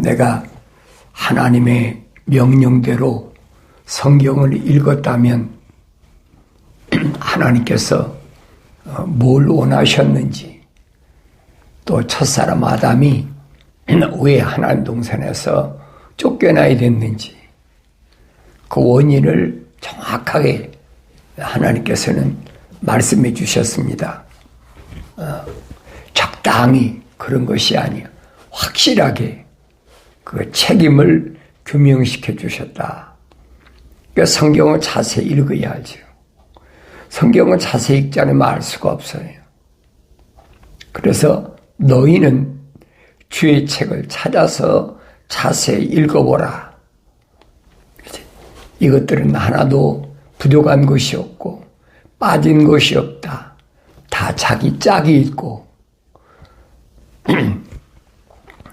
내가 하나님의 명령대로 성경을 읽었다면 하나님께서 뭘 원하셨는지, 또 첫사람 아담이 왜 하나님 동산에서 쫓겨나야 됐는지 그 원인을 정확하게 하나님께서는 말씀해 주셨습니다. 적당히 그런 것이 아니에요. 확실하게 그 책임을 규명시켜 주셨다. 그러니까 성경을 자세히 읽어야 하죠. 성경을 자세히 읽지 않으면 알 수가 없어요. 그래서 너희는 주의 책을 찾아서 자세히 읽어보라. 이것들은 하나도 부족한 것이 없고 빠진 것이 없다. 다 자기 짝이 있고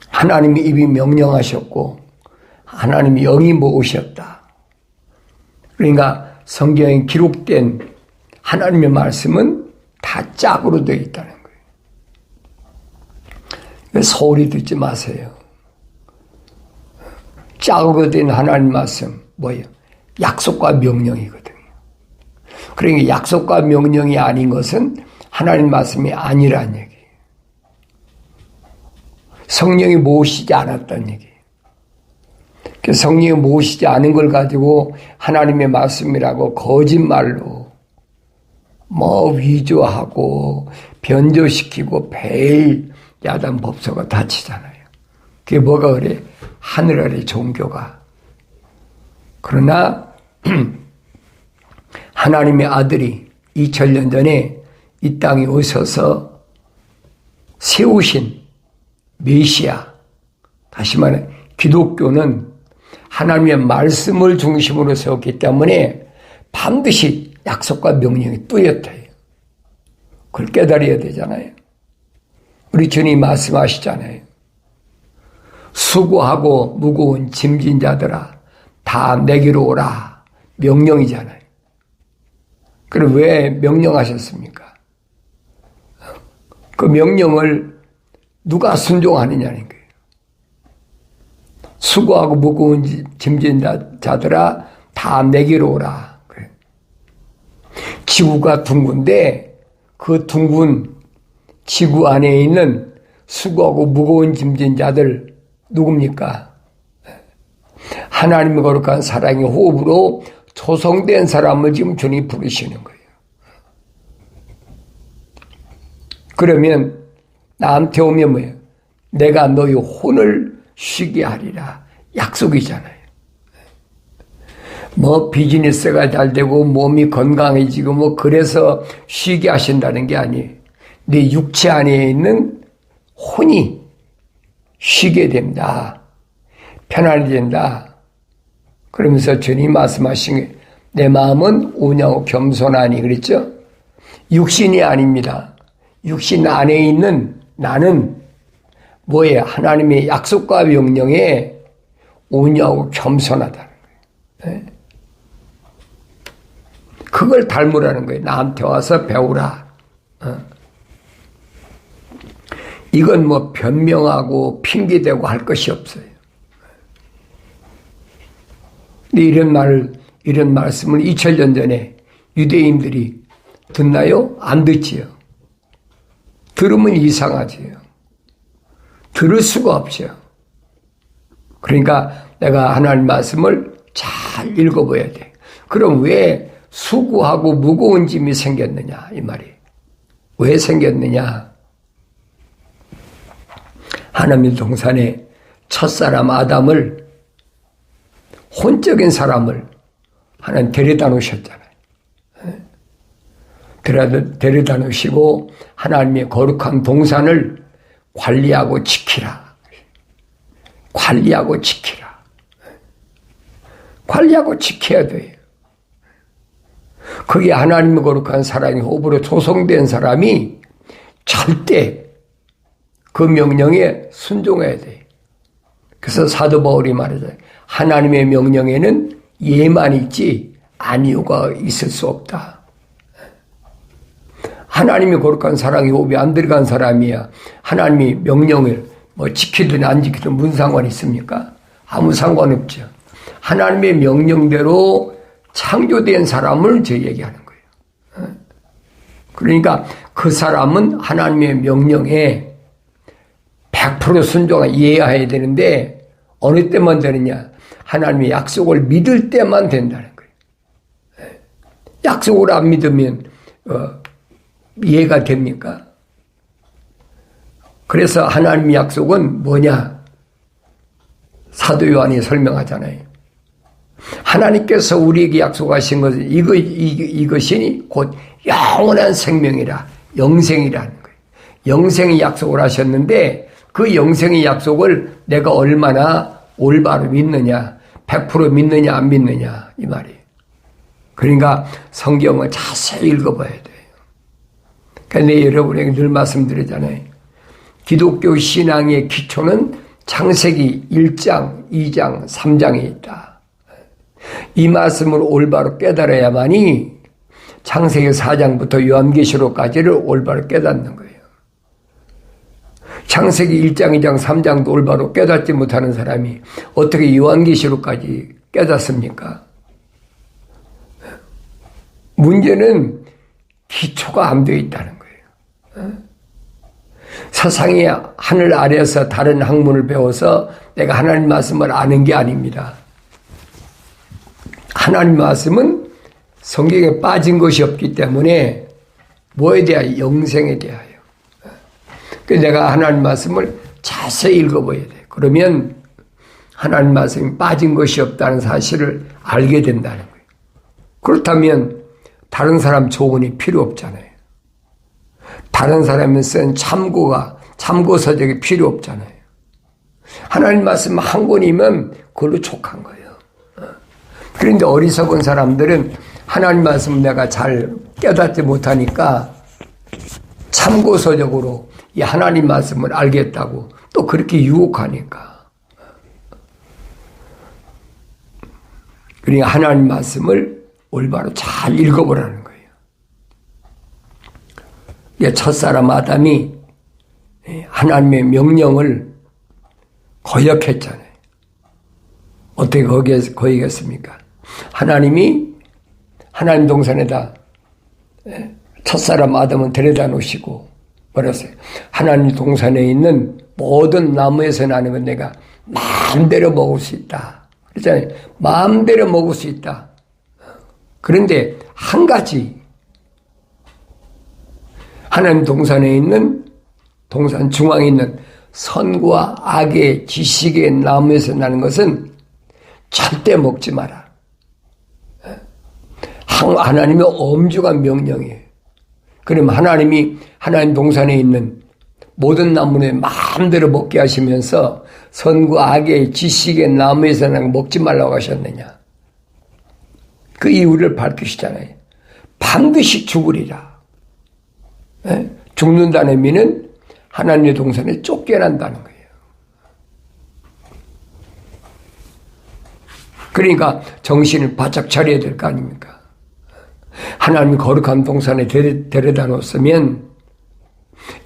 하나님이 입이 명령하셨고 하나님이 영이 모으셨다. 그러니까 성경에 기록된 하나님의 말씀은 다 짝으로 되어 있다는 거예요. 소리 듣지 마세요. 짝으로 된 하나님 말씀 뭐예요? 약속과 명령이거든요. 그러니까 약속과 명령이 아닌 것은 하나님 말씀이 아니란 얘기예요. 성령이 모으시지 않았다는 얘기예요. 성령이 모으시지 않은 걸 가지고 하나님의 말씀이라고 거짓말로 위조하고 변조시키고 매일 야단 법석을 다치잖아요. 그게 뭐가 그래? 하늘 아래 종교가. 그러나 하나님의 아들이 2000년 전에 이 땅에 오셔서 세우신 메시아, 다시 말해 기독교는 하나님의 말씀을 중심으로 세웠기 때문에 반드시 약속과 명령이 뚜렷해요. 그걸 깨달아야 되잖아요. 우리 주님이 말씀하시잖아요. 수고하고 무거운 짐진 자들아 다 내게로 오라. 명령이잖아요. 그럼 왜 명령하셨습니까? 그 명령을 누가 순종하느냐는 거예요. 수고하고 무거운 짐진 자들아 다 내게로 오라. 그래. 지구가 둥근데 그 둥근 지구 안에 있는 수고하고 무거운 짐진 자들 누굽니까? 하나님의 거룩한 사랑의 호흡으로 조성된 사람을 지금 주님이 부르시는 거예요. 그러면 나한테 오면 뭐예요? 내가 너희 혼을 쉬게 하리라. 약속이잖아요. 비즈니스가 잘 되고 몸이 건강해지고 그래서 쉬게 하신다는 게 아니에요. 내 육체 안에 있는 혼이 쉬게 된다. 편안해진다. 그러면서 주님 말씀하신 게 내 마음은 온유하고 겸손하니 그랬죠? 육신이 아닙니다. 육신 안에 있는 나는 뭐예요? 하나님의 약속과 명령에 온유하고 겸손하다는 거예요. 네? 그걸 닮으라는 거예요. 나한테 와서 배우라. 이건 변명하고 핑계대고 할 것이 없어요. 근데 이런 말씀을 2000년 전에 유대인들이 듣나요? 안 듣지요. 들으면 이상하지요. 들을 수가 없죠. 그러니까 내가 하나님 말씀을 잘 읽어봐야 돼. 그럼 왜 수고하고 무거운 짐이 생겼느냐 이 말이. 왜 생겼느냐. 하나님 동산에 첫사람 아담을 혼적인 사람을 하나님 데려다 놓으셨잖아요. 데려다 놓으시고 하나님의 거룩한 동산을 관리하고 지키라. 관리하고 지키라. 관리하고 지켜야 돼요. 그게 하나님의 거룩한 사랑의 호흡으로 조성된 사람이 절대 그 명령에 순종해야 돼요. 그래서 사도 바울이 말하잖아요. 하나님의 명령에는 예만 있지 아니오가 있을 수 없다. 하나님의 거룩한 사랑의 호흡이 안 들어간 사람이야 하나님이 명령을 뭐 지키든 안 지키든 무슨 상관이 있습니까? 아무 상관없죠. 하나님의 명령대로 창조된 사람을 저 얘기하는 거예요. 그러니까 그 사람은 하나님의 명령에 100% 순종하여 이해해야 되는데 어느 때만 되느냐? 하나님의 약속을 믿을 때만 된다는 거예요. 약속을 안 믿으면 이해가 됩니까? 그래서 하나님의 약속은 뭐냐? 사도 요한이 설명하잖아요. 하나님께서 우리에게 약속하신 것은 이것이니 곧 영원한 생명이라, 영생이라는 거예요. 영생의 약속을 하셨는데 그 영생의 약속을 내가 얼마나 올바로 믿느냐, 100% 믿느냐 안 믿느냐 이 말이에요. 그러니까 성경을 자세히 읽어봐야 돼요. 그러니까 여러분에게 늘 말씀드리잖아요. 기독교 신앙의 기초는 창세기 1장, 2장, 3장에 있다. 이 말씀을 올바로 깨달아야만이 창세기 4장부터 요한계시록까지를 올바로 깨닫는 거예요. 창세기 1장, 2장, 3장도 올바로 깨닫지 못하는 사람이 어떻게 요한계시록까지 깨닫습니까? 문제는 기초가 안 되어 있다는 거예요. 세상이 하늘 아래에서 다른 학문을 배워서 내가 하나님 말씀을 아는 게 아닙니다. 하나님 말씀은 성경에 빠진 것이 없기 때문에 뭐에 대하여? 영생에 대하여. 그래서 내가 하나님 말씀을 자세히 읽어봐야 돼. 그러면 하나님 말씀이 빠진 것이 없다는 사실을 알게 된다는 거예요. 그렇다면 다른 사람 조언이 필요 없잖아요. 다른 사람이 쓴 참고서적이 필요 없잖아요. 하나님 말씀 한 권이면 그걸로 족한 거예요. 그런데 어리석은 사람들은 하나님 말씀 내가 잘 깨닫지 못하니까 참고서적으로 이 하나님 말씀을 알겠다고 또 그렇게 유혹하니까. 그러니까 하나님 말씀을 올바로 잘 읽어보라는 거예요. 첫사람 아담이 하나님의 명령을 거역했잖아요. 어떻게 거역했습니까? 하나님이 하나님 동산에다 첫사람 아담은 데려다 놓으시고 뭐랬어요? 하나님 동산에 있는 모든 나무에서 나는 건 내가 마음대로 먹을 수 있다. 그렇잖아요. 마음대로 먹을 수 있다. 그런데 한 가지 하나님 동산에 있는 동산 중앙에 있는 선과 악의 지식의 나무에서 나는 것은 절대 먹지 마라. 하나님의 엄중한 명령이에요. 그럼 하나님이 하나님 동산에 있는 모든 나무는 마음대로 먹게 하시면서 선과 악의 지식의 나무에서 나는 먹지 말라고 하셨느냐. 그 이유를 밝히시잖아요. 반드시 죽으리라. 죽는다는 의미는 하나님의 동산에 쫓겨난다는 거예요. 그러니까 정신을 바짝 차려야 될 거 아닙니까? 하나님이 거룩한 동산에 데려다 놓았으면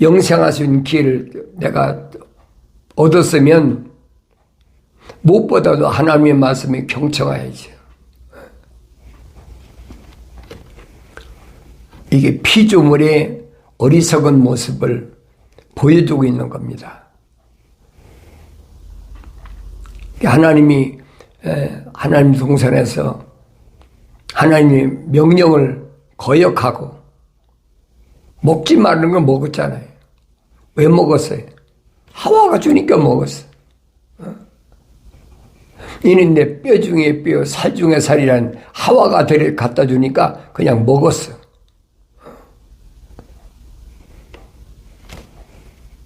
영생할 수 있는 기회를 내가 얻었으면 무엇보다도 하나님의 말씀에 경청해야죠. 이게 피조물의 어리석은 모습을 보여주고 있는 겁니다. 하나님이 하나님 동산에서 하나님의 명령을 거역하고 먹지 말는 걸 먹었잖아요. 왜 먹었어요? 하와가 주니까 먹었어. 이는 내 뼈 중에 뼈, 살 중에 살이란 하와가 갖다 주니까 그냥 먹었어.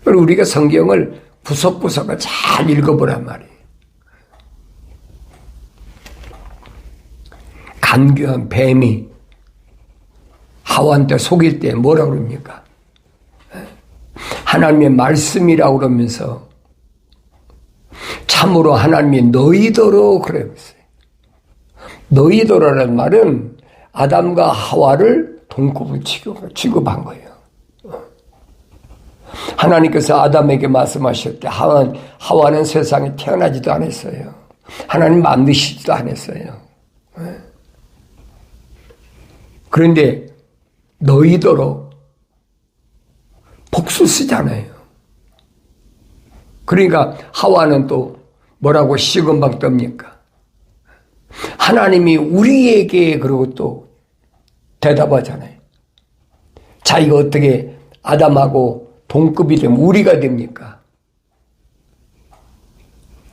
그리고 우리가 성경을 구석구석을 잘 읽어보란 말이에요. 간교한 뱀이 하와한테 속일 때 뭐라고 그럽니까? 하나님의 말씀이라고 그러면서 참으로 하나님이 너희더러 그랬어요. 너희더러라는 말은 아담과 하와를 동급을 취급한 거예요. 하나님께서 아담에게 말씀하실 때 하와는 세상에 태어나지도 않았어요. 하나님 만드시지도 않았어요. 그런데 너희더러 복수 쓰잖아요. 그러니까 하와는 또 뭐라고 시건방 떱니까? 하나님이 우리에게 그러고 또 대답하잖아요. 자기가 어떻게 아담하고 동급이 되면 우리가 됩니까?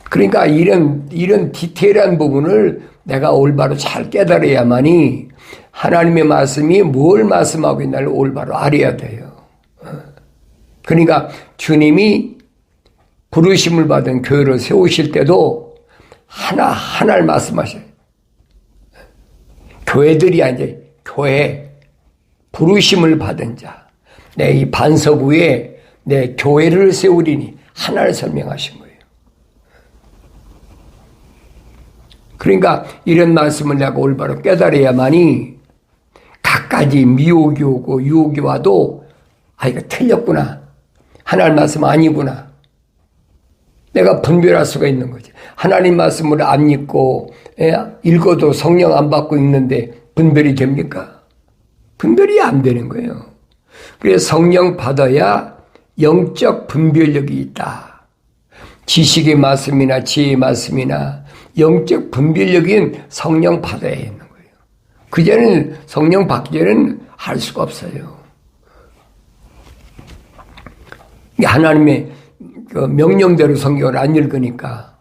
그러니까 이런 디테일한 부분을 내가 올바로 잘 깨달아야만이 하나님의 말씀이 뭘 말씀하고 있나를 올바로 알아야 돼요. 그러니까 주님이 부르심을 받은 교회를 세우실 때도 하나를 말씀하셔요. 교회들이 아니라 교회, 부르심을 받은 자, 내 이 반석 위에 내 교회를 세우리니 하나를 설명하신 거예요. 그러니까 이런 말씀을 내가 올바로 깨달아야만이 갖가지 미혹이 오고 유혹이 와도 이거 틀렸구나. 하나님 말씀 아니구나. 내가 분별할 수가 있는 거지. 하나님 말씀을 안 읽고 읽어도 성령 안 받고 읽는데 분별이 됩니까? 분별이 안 되는 거예요. 그래서 성령 받아야 영적 분별력이 있다. 지식의 말씀이나 지혜의 말씀이나 영적 분별력인 성령 받아야 있는 거예요. 그전에는 성령 받기 전에는 할 수가 없어요. 하나님의 그 명령대로 성경을 안 읽으니까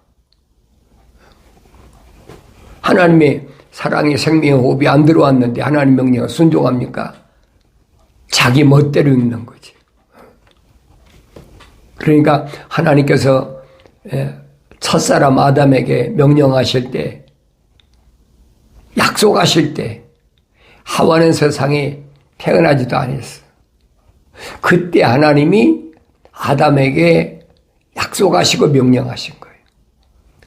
하나님의 사랑의 생명의 호흡이 안 들어왔는데 하나님 명령을 순종합니까? 자기 멋대로 읽는 거지. 그러니까 하나님께서 첫사람 아담에게 명령하실 때, 약속하실 때 하와는 세상에 태어나지도 않았어. 그때 하나님이 아담에게 약속하시고 명령하신 거예요.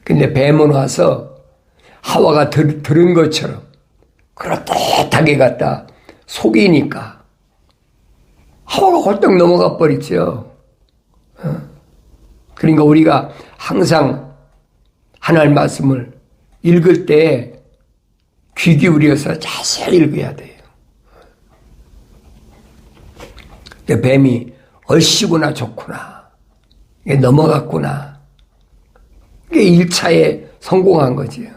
근데 뱀은 와서 하와가 들은 것처럼 그렇듯하게 갖다 속이니까 하와가 홀딱 넘어가 버렸죠. 그러니까 우리가 항상 하나님 말씀을 읽을 때 귀 기울여서 자세히 읽어야 돼요. 뱀이 얼씨구나 좋구나. 이게 넘어갔구나. 이게 1차에 성공한 거지요.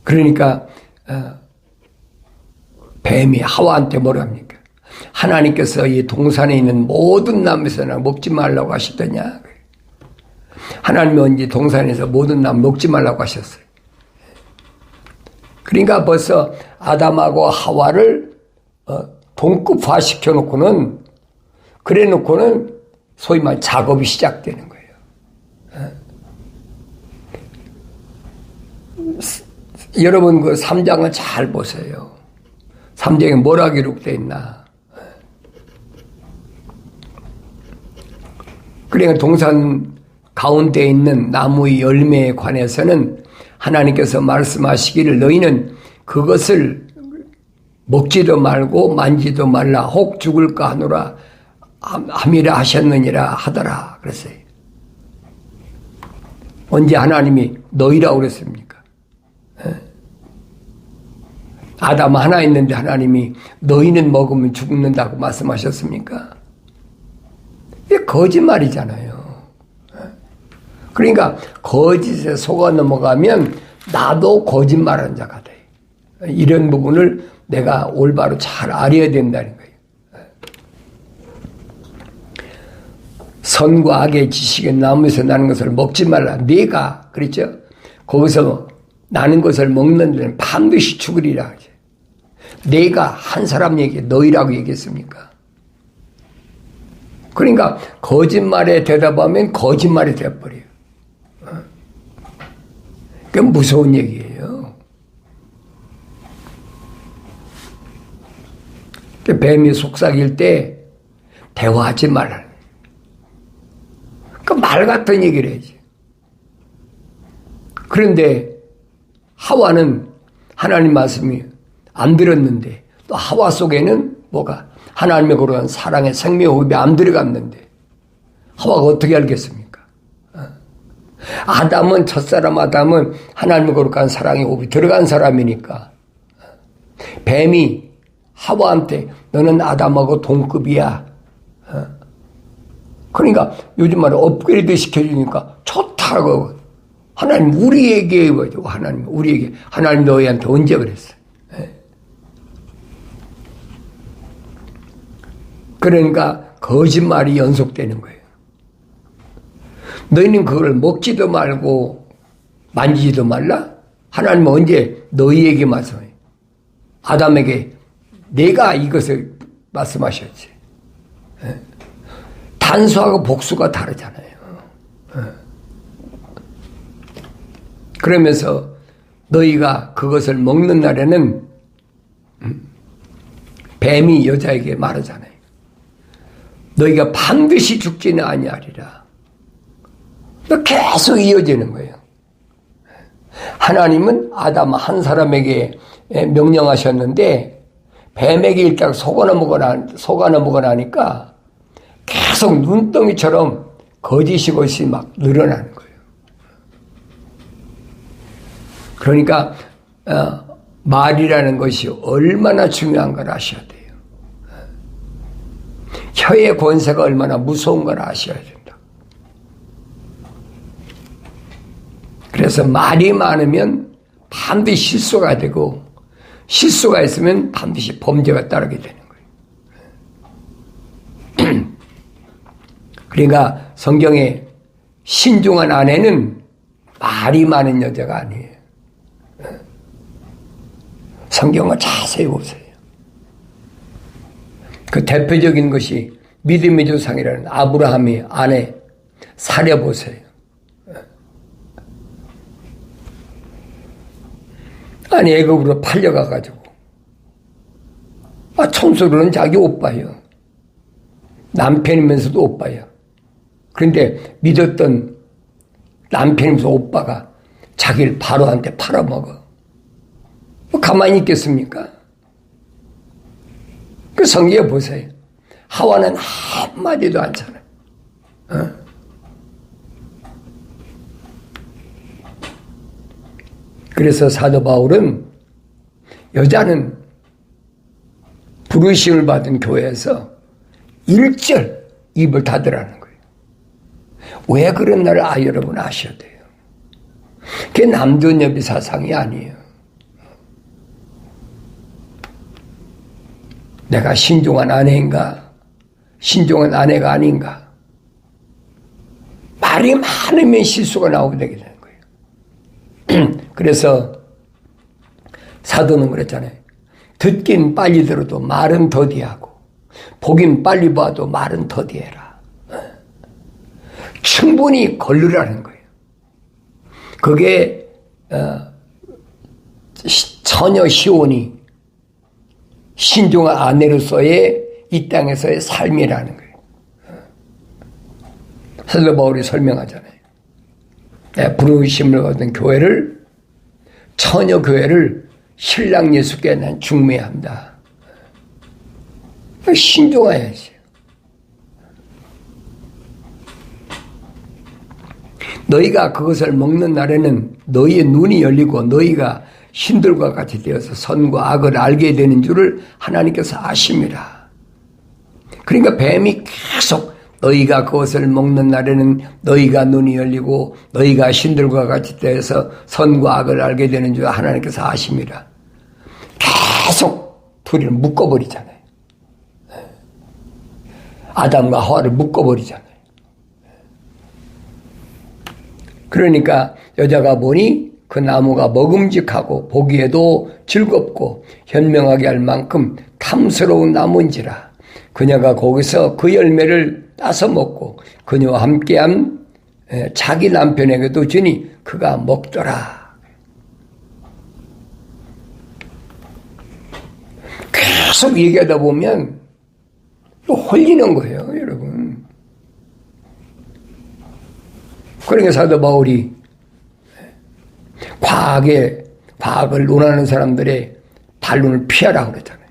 그러니까 뱀이 하와한테 뭐랍니까? 하나님께서 이 동산에 있는 모든 나무에서나 먹지 말라고 하시더냐. 하나님이 언제 동산에서 모든 나무 먹지 말라고 하셨어요. 그러니까 벌써 아담하고 하와를 동급화 시켜놓고는 그래놓고는 소위 말 작업이 시작되는 거예요. 여러분 그 3장을 잘 보세요. 3장에 뭐라 기록되어 있나. 그러니까 동산 가운데 있는 나무의 열매에 관해서는 하나님께서 말씀하시기를 너희는 그것을 먹지도 말고 만지도 말라 혹 죽을까 하노라 함이라 하셨느니라 하더라 그랬어요. 언제 하나님이 너희라고 그랬습니까? 아담 하나 있는데 하나님이 너희는 먹으면 죽는다고 말씀하셨습니까? 이게 거짓말이잖아요. 그러니까 거짓에 속아 넘어가면 나도 거짓말하는 자가 돼. 이런 부분을 내가 올바로 잘 알아야 된다는 거예요. 선과 악의 지식의 나무에서 나는 것을 먹지 말라. 네가 그랬죠? 거기서 나는 것을 먹는 데는 반드시 죽으리라. 네가 한 사람 얘기 너희라고 얘기했습니까? 그러니까 거짓말에 대답하면 거짓말이 되어버려요. 그게 무서운 얘기예요. 뱀이 속삭일 때 대화하지 말라. 그 말 같은 얘기를 해야지. 그런데 하와는 하나님 말씀이 안 들었는데 또 하와 속에는 뭐가 하나님의 거룩한 사랑의 생명의 호흡이 안 들어갔는데 하와가 어떻게 알겠습니까? 아담은, 첫사람 아담은 하나님의 거룩한 사랑의 호흡이 들어간 사람이니까 뱀이 하와한테 너는 아담하고 동급이야. 그러니까 요즘 말에 업그레이드 시켜주니까 좋다고. 하나님 우리에게, 하나님 우리에게, 하나님 너희한테 언제 그랬어? 그러니까 거짓말이 연속되는 거예요. 너희는 그걸 먹지도 말고 만지지도 말라? 하나님은 언제 너희에게 말씀해? 아담에게 내가 이것을 말씀하셨지. 단수하고 복수가 다르잖아요. 그러면서 너희가 그것을 먹는 날에는 뱀이 여자에게 말하잖아요. 너희가 반드시 죽지는 아니하리라. 계속 이어지는 거예요. 하나님은 아담 한 사람에게 명령하셨는데 뱀에게 일단 속아 넘어가니까 계속 눈덩이처럼 거짓이 막 늘어나는 거예요. 그러니까 말이라는 것이 얼마나 중요한 걸 아셔야 돼요. 혀의 권세가 얼마나 무서운 걸 아셔야 된다. 그래서 말이 많으면 반드시 실수가 되고 실수가 있으면 반드시 범죄가 따르게 되는 거예요. 그러니까 성경에 신중한 아내는 말이 많은 여자가 아니에요. 성경을 자세히 보세요. 그 대표적인 것이 믿음의 조상이라는 아브라함의 아내 사려 보세요. 아니 애굽으로 팔려가가지고 청소를 자기 오빠예요. 남편이면서도 오빠예요. 그런데 믿었던 남편이면서 오빠가 자기를 바로한테 팔아먹어. 가만히 있겠습니까? 그 성경에 보세요. 하와는 한마디도 안 하잖아요. 그래서 사도 바울은 여자는 부르심을 받은 교회에서 1절 입을 닫으라는 거예요. 왜 그런 날 여러분 아셔야 돼요. 그게 남존여비 사상이 아니에요. 내가 신중한 아내인가? 신중한 아내가 아닌가? 말이 많으면 실수가 나오게 되게 되는 거예요. 그래서 사도는 그랬잖아요. 듣긴 빨리 들어도 말은 더디하고 보긴 빨리 봐도 말은 더디해라. 충분히 걸르라는 거예요. 그게 처녀 시온이 신중한 아내로서의 이 땅에서의 삶이라는 거예요. 사도 바울이 설명하잖아요. 부르심을 얻은 교회를, 처녀 교회를 신랑 예수께 난 중매한다. 신중해야지. 너희가 그것을 먹는 날에는 너희의 눈이 열리고 너희가 신들과 같이 되어서 선과 악을 알게 되는 줄을 하나님께서 아십니다. 그러니까 뱀이 계속 너희가 그것을 먹는 날에는 너희가 눈이 열리고 너희가 신들과 같이 되어서 선과 악을 알게 되는 줄 하나님께서 아십니다. 계속 둘이를 묶어버리잖아요. 아담과 하와를 묶어버리잖아요. 그러니까 여자가 보니 그 나무가 먹음직하고 보기에도 즐겁고 현명하게 할 만큼 탐스러운 나무인지라 그녀가 거기서 그 열매를 따서 먹고 그녀와 함께한 자기 남편에게도 주니 그가 먹더라. 계속 얘기하다 보면 또 홀리는 거예요, 여러분. 그러니까 사도 바울이 과학을 논하는 사람들의 반론을 피하라고 그랬잖아요.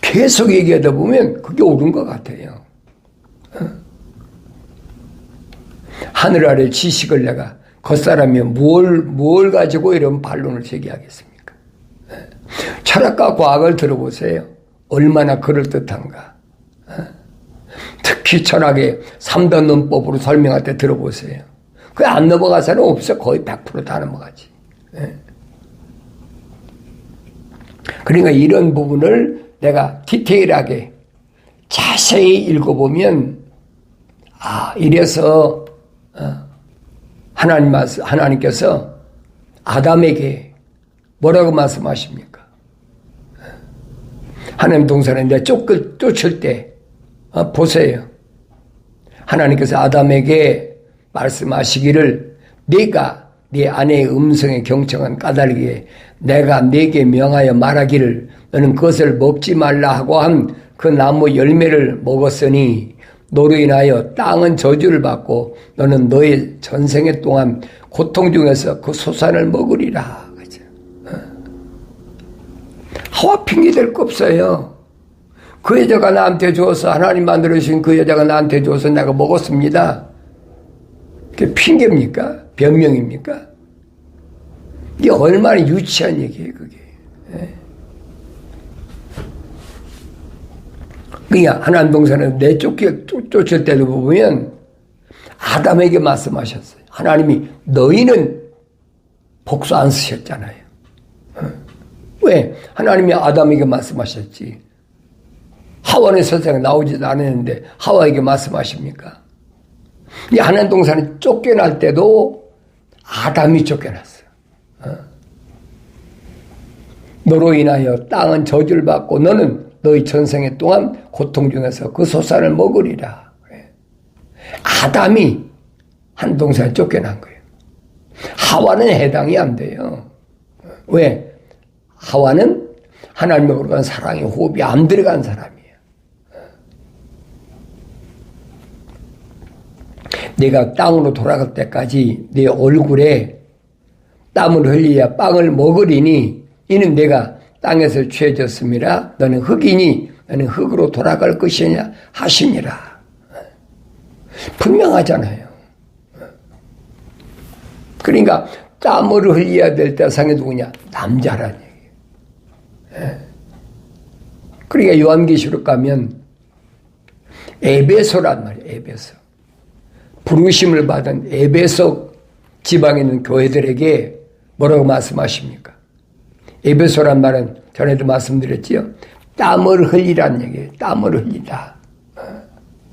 계속 얘기하다 보면 그게 옳은 것 같아요. 하늘 아래 지식을 내가 겉사람이 뭘 가지고 이런 반론을 제기하겠습니까? 철학과 과학을 들어보세요. 얼마나 그럴듯한가. 특히 철학의 3단 논법으로 설명할 때 들어보세요. 그게 안 넘어갈 사람은 없어. 거의 100% 다 넘어가지. 그러니까 이런 부분을 내가 디테일하게 자세히 읽어보면 이래서 하나님께서 아담에게 뭐라고 말씀하십니까? 하나님 동산에 내 쫓을 때 보세요. 하나님께서 아담에게 말씀하시기를 네가 네 아내의 음성에 경청한 까닭에 내가 네게 명하여 말하기를 너는 그것을 먹지 말라 하고 한 그 나무 열매를 먹었으니 너로 인하여 땅은 저주를 받고 너는 너의 전생에 동안 고통 중에서 그 소산을 먹으리라. 그죠? 하와 핑계댈 거 없어요. 그 여자가 나한테 줘서 하나님 만들어주신 그 여자가 나한테 줘서 내가 먹었습니다. 그게 핑계입니까? 변명입니까? 이게 얼마나 유치한 얘기예요, 그게. 그러니까 하나님 동산에 쫓을 때도 보면 아담에게 말씀하셨어요. 하나님이 너희는 복수 안 쓰셨잖아요. 왜? 하나님이 아담에게 말씀하셨지. 하와는 세상에 나오지도 않았는데 하와에게 말씀하십니까? 이 하나님 동산에 쫓겨날 때도 아담이 쫓겨났어요. 너로 인하여 땅은 저주를 받고 너는 너희 전생에 동안 고통 중에서 그 소산을 먹으리라. 아담이 한 동산에 쫓겨난 거예요. 하와는 해당이 안 돼요. 왜? 하와는 하나님으로 간 사랑의 호흡이 안 들어간 사람이에요. 내가 땅으로 돌아갈 때까지 내 얼굴에 땀을 흘려야 빵을 먹으리니 이는 내가 땅에서 취해졌음이라 너는 흙이니 너는 흙으로 돌아갈 것이냐 하시니라. 분명하잖아요. 그러니까 땀을 흘려야 될 대상이 누구냐? 남자라는 얘기예요. 그러니까 요한계시록 가면 에베소란 말이에요. 에베소. 부르심을 받은 에베소 지방에 있는 교회들에게 뭐라고 말씀하십니까? 에베소란 말은 전에도 말씀드렸지요. 땀을 흘리라는 얘기예요. 땀을 흘리다.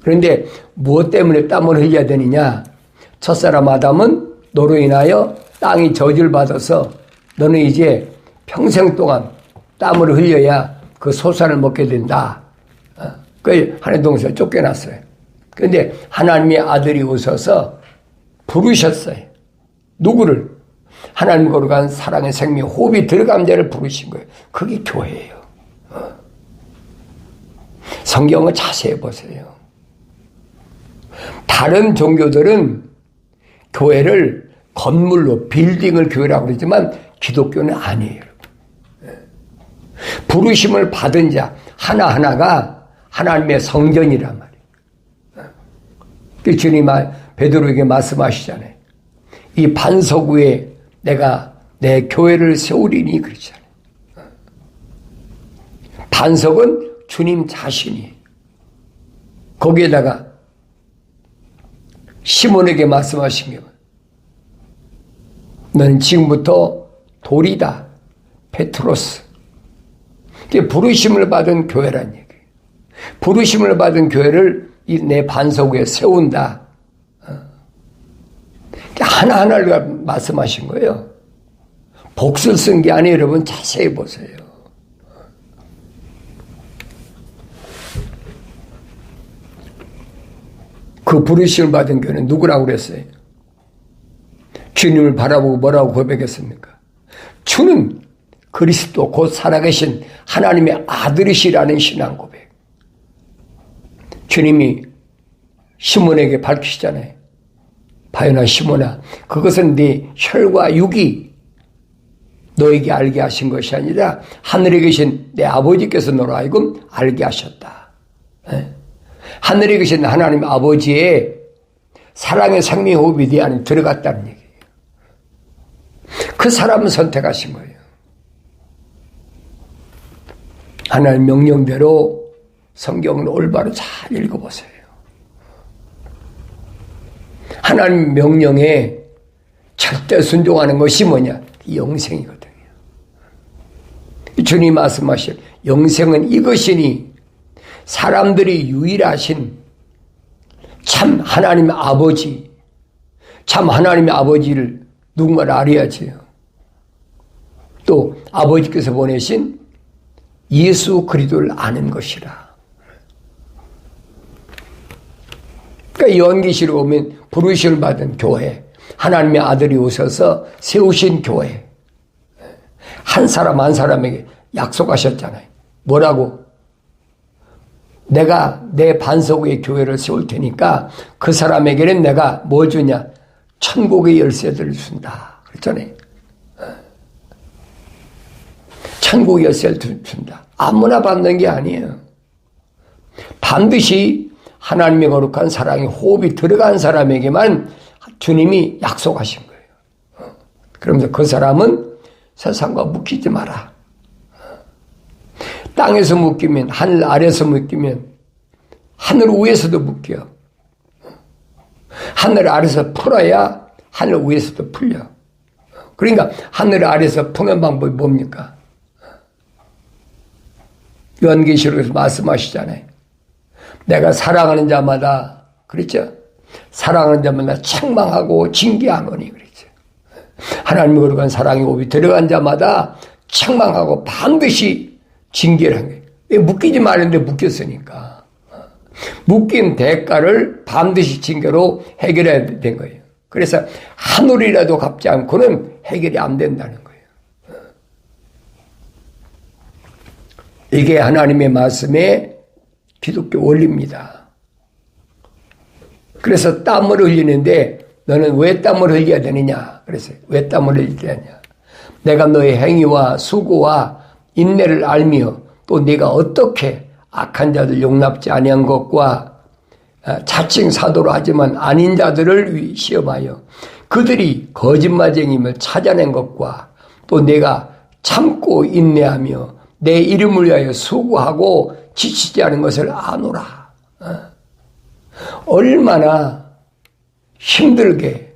그런데 무엇 때문에 땀을 흘려야 되느냐? 첫사람 아담은 너로 인하여 땅이 저주를 받아서 너는 이제 평생 동안 땀을 흘려야 그 소산을 먹게 된다. 그 하나님 동산에 쫓겨났어요. 그런데 하나님의 아들이 오셔서 부르셨어요. 누구를? 하나님 거룩한 사랑의 생명 호흡이 들어간 자를 부르신 거예요. 그게 교회예요. 성경을 자세히 보세요. 다른 종교들은 교회를 건물로 빌딩을 교회라고 그러지만 기독교는 아니에요. 부르심을 받은 자 하나하나가 하나님의 성전이란 말이에요. 주님이 베드로에게 말씀하시잖아요. 이 반석 위에 내가 내 교회를 세우리니 그러잖아요. 반석은 주님 자신이. 거기에다가 시몬에게 말씀하신 게 너는 지금부터 돌이다. 페트로스. 이게 부르심을 받은 교회란 얘기예요. 부르심을 받은 교회를 내 반석 위에 세운다. 하나하나를 말씀하신 거예요. 복수를 쓴 게 아니에요. 여러분 자세히 보세요. 그 부르심을 받은 교회는 누구라고 그랬어요? 주님을 바라보고 뭐라고 고백했습니까? 주는 그리스도 곧 살아계신 하나님의 아들이시라는 신앙 고백. 주님이 시몬에게 밝히시잖아요. 바요나 시몬아, 그것은 네 혈과 육이 너에게 알게 하신 것이 아니라 하늘에 계신 내 아버지께서 너로 하여금 알게 하셨다. 하늘에 계신 하나님 아버지의 사랑의 생명 호흡이 네 안에 들어갔다는 얘기예요. 그 사람은 선택하신 거예요. 하나님 명령대로 성경을 올바로 잘 읽어보세요. 하나님 명령에 절대 순종하는 것이 뭐냐? 영생이거든요. 주님 말씀하신 영생은 이것이니 사람들이 유일하신 참 하나님의 아버지, 참 하나님의 아버지를 누군가를 알아야지요. 또 아버지께서 보내신 예수 그리스도를 아는 것이라. 그러니까 요한계시록 보면 부르심을 받은 교회, 하나님의 아들이 오셔서 세우신 교회, 한 사람 한 사람에게 약속하셨잖아요. 뭐라고? 내가 내 반석 위에 교회를 세울 테니까 그 사람에게는 내가 뭐 주냐? 천국의 열쇠들을 준다. 그랬잖아요. 천국의 열쇠를 준다. 아무나 받는 게 아니에요. 반드시 하나님의 거룩한 사랑의 호흡이 들어간 사람에게만 주님이 약속하신 거예요. 그러면서 그 사람은 세상과 묶이지 마라. 땅에서 묶이면, 하늘 아래에서 묶이면 하늘 위에서도 묶여. 하늘 아래에서 풀어야 하늘 위에서도 풀려. 그러니까 하늘 아래에서 푸는 방법이 뭡니까? 요한계시록에서 말씀하시잖아요. 내가 사랑하는 자마다, 그랬죠? 사랑하는 자마다 책망하고 징계하노니, 그랬죠? 하나님의 거룩한 사랑의 호흡이 들어간 자마다 책망하고 반드시 징계를 한 거예요. 왜 묶이지 말는데 묶였으니까. 묶인 대가를 반드시 징계로 해결해야 된 거예요. 그래서 한 올이라도 갚지 않고는 해결이 안 된다는 거예요. 이게 하나님의 말씀의 기독교 원리입니다. 그래서 땀을 흘리는데 너는 왜 땀을 흘려야 되느냐? 그래서 왜 땀을 흘려야 되느냐? 내가 너의 행위와 수고와 인내를 알며 또 네가 어떻게 악한 자들 용납지 아니한 것과 자칭 사도로 하지만 아닌 자들을 시험하여 그들이 거짓말쟁임을 찾아낸 것과 또 내가 참고 인내하며 내 이름을 위하여 수고하고 지치지 않은 것을 아노라. 얼마나 힘들게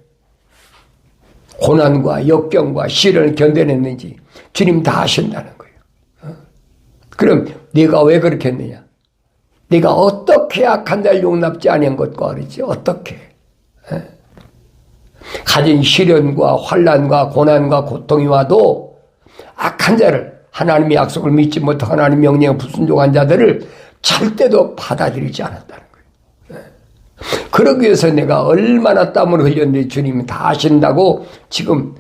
고난과 역경과 시련을 견뎌냈는지 주님 다 아신다는 거예요. 그럼 네가 왜 그렇게 했느냐? 네가 어떻게 악한 자를 용납지 아니한 것과 그러지? 어떻게? 가진 시련과 환난과 고난과 고통이 와도 악한 자를, 하나님의 약속을 믿지 못하고 하나님 명령에 불순종한 자들을 절대도 받아들이지 않았다는 거예요. 그러기 위해서 내가 얼마나 땀을 흘렸는지 주님이 다 아신다고 지금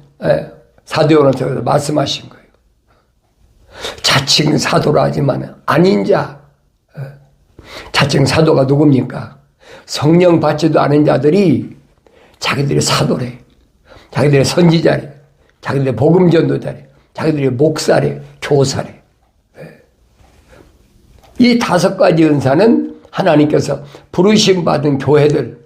사도 요한에서 말씀하신 거예요. 자칭 사도라 하지만 아닌 자, 자칭 사도가 누굽니까? 성령 받지도 않은 자들이 자기들이 사도래, 자기들이 선지자래, 자기들이 복음 전도자래, 자기들이 목사래, 교사래. 이 5가지 은사는 하나님께서 부르심 받은 교회들,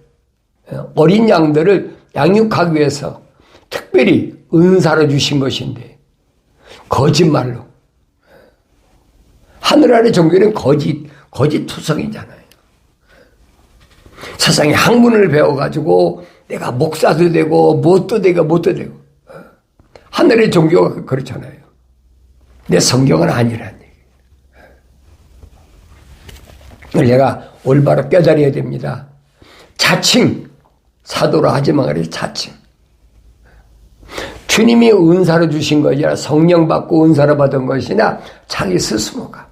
어린 양들을 양육하기 위해서 특별히 은사로 주신 것인데 거짓말로, 하늘 아래 종교는 거짓투성이잖아요. 세상에 학문을 배워가지고 내가 목사도 되고 뭣도 되고 하늘의 종교가 그렇잖아요. 내 성경은 아니란 얘기예요. 내가 올바로 깨달아야 됩니다. 자칭 사도라 하지만 그래, 자칭. 주님이 은사로 주신 것이 아니라 성령 받고 은사로 받은 것이나 자기 스스로가.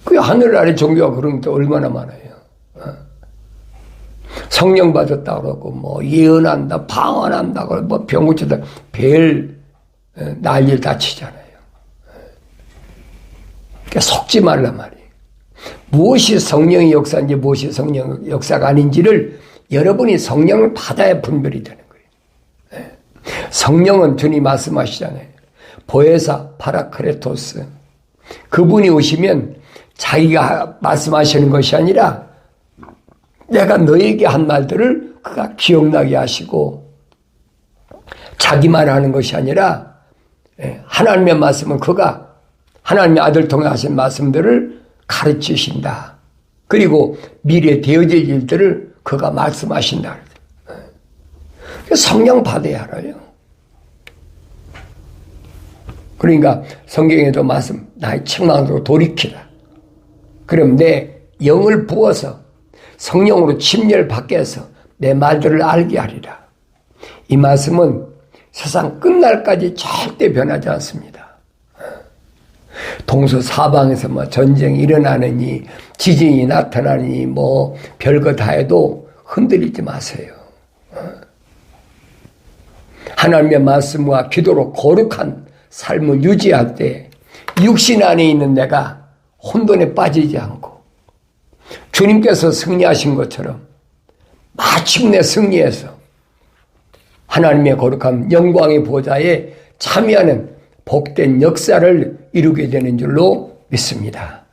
그 하늘 아래 종교가 그런 게 얼마나 많아요. 성령 받았다 그러고 뭐 예언한다, 방언한다, 뭐 병 고친다, 별 난리를 다 치잖아요. 그러니까 속지 말란 말이에요. 무엇이 성령의 역사인지 무엇이 성령의 역사가 아닌지를 여러분이 성령을 받아야 분별이 되는 거예요. 성령은 주님 말씀하시잖아요. 보혜사 파라크레토스. 그분이 오시면 자기가 말씀하시는 것이 아니라 내가 너에게 한 말들을 그가 기억나게 하시고, 자기만 하는 것이 아니라 하나님의 말씀은 그가 하나님의 아들 통해 하신 말씀들을 가르치신다. 그리고 미래에 되어질 일들을 그가 말씀하신다. 성령 받아야 알아요. 그러니까 성경에도 말씀, 나의 책망으로 돌이키라. 그럼 내 영을 부어서 성령으로 침례받게 해서 내 말들을 알게 하리라. 이 말씀은 세상 끝날까지 절대 변하지 않습니다. 동서사방에서 뭐 전쟁이 일어나느니 지진이 나타나니 뭐 별거 다 해도 흔들리지 마세요. 하나님의 말씀과 기도로 거룩한 삶을 유지할 때 육신 안에 있는 내가 혼돈에 빠지지 않고 주님께서 승리하신 것처럼 마침내 승리해서 하나님의 거룩한 영광의 보좌에 참여하는 복된 역사를 이루게 되는 줄로 믿습니다.